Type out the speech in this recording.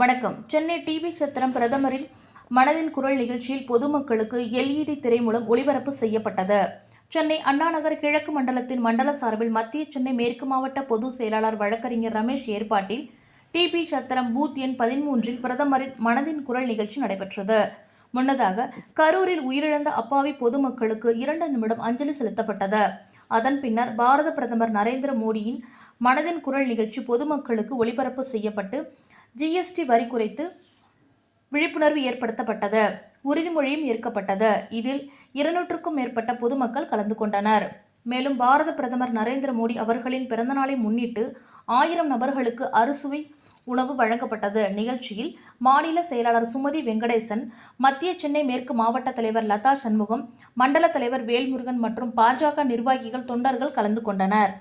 வணக்கம். சென்னை டிவி சத்திரம் பிரதமரின் மனதின் குரல் நிகழ்ச்சியில் பொதுமக்களுக்கு எல்இடி திரை மூலம் ஒளிபரப்பு செய்யப்பட்டது. சென்னை அண்ணாநகர் கிழக்கு மண்டலத்தின் மண்டல சார்பில் மத்திய சென்னை மேற்கு மாவட்ட பொதுச் செயலாளர் வழக்கறிஞர் ரமேஷ் ஏற்பாட்டில் டிபி சத்திரம் பூத் எண் 13இல் பிரதமரின் மனதின் குரல் நிகழ்ச்சி நடைபெற்றது. முன்னதாக கரூரில் உயிரிழந்த அப்பாவி பொதுமக்களுக்கு 2 நிமிடம் அஞ்சலி செலுத்தப்பட்டது. அதன் பின்னர் பாரத பிரதமர் நரேந்திர மோடியின் மனதின் குரல் நிகழ்ச்சி பொதுமக்களுக்கு ஒளிபரப்பு செய்யப்பட்டு ஜிஎஸ்டி வரி குறித்து விழிப்புணர்வு ஏற்படுத்தப்பட்டது. உறுதிமொழியும் ஏற்கப்பட்டது. இதில் 200க்கும் மேற்பட்ட பொதுமக்கள் கலந்து கொண்டனர். மேலும் பாரத பிரதமர் நரேந்திர மோடி அவர்களின் பிறந்தநாளை முன்னிட்டு 1000 நபர்களுக்கு அறுசுவை உணவு வழங்கப்பட்டது. நிகழ்ச்சியில் மாநில செயலாளர் சுமதி வெங்கடேசன், மத்திய சென்னை மேற்கு மாவட்ட தலைவர் லதா சண்முகம், மண்டல தலைவர் வேல்முருகன் மற்றும் பாஜக நிர்வாகிகள், தொண்டர்கள் கலந்து கொண்டனர்.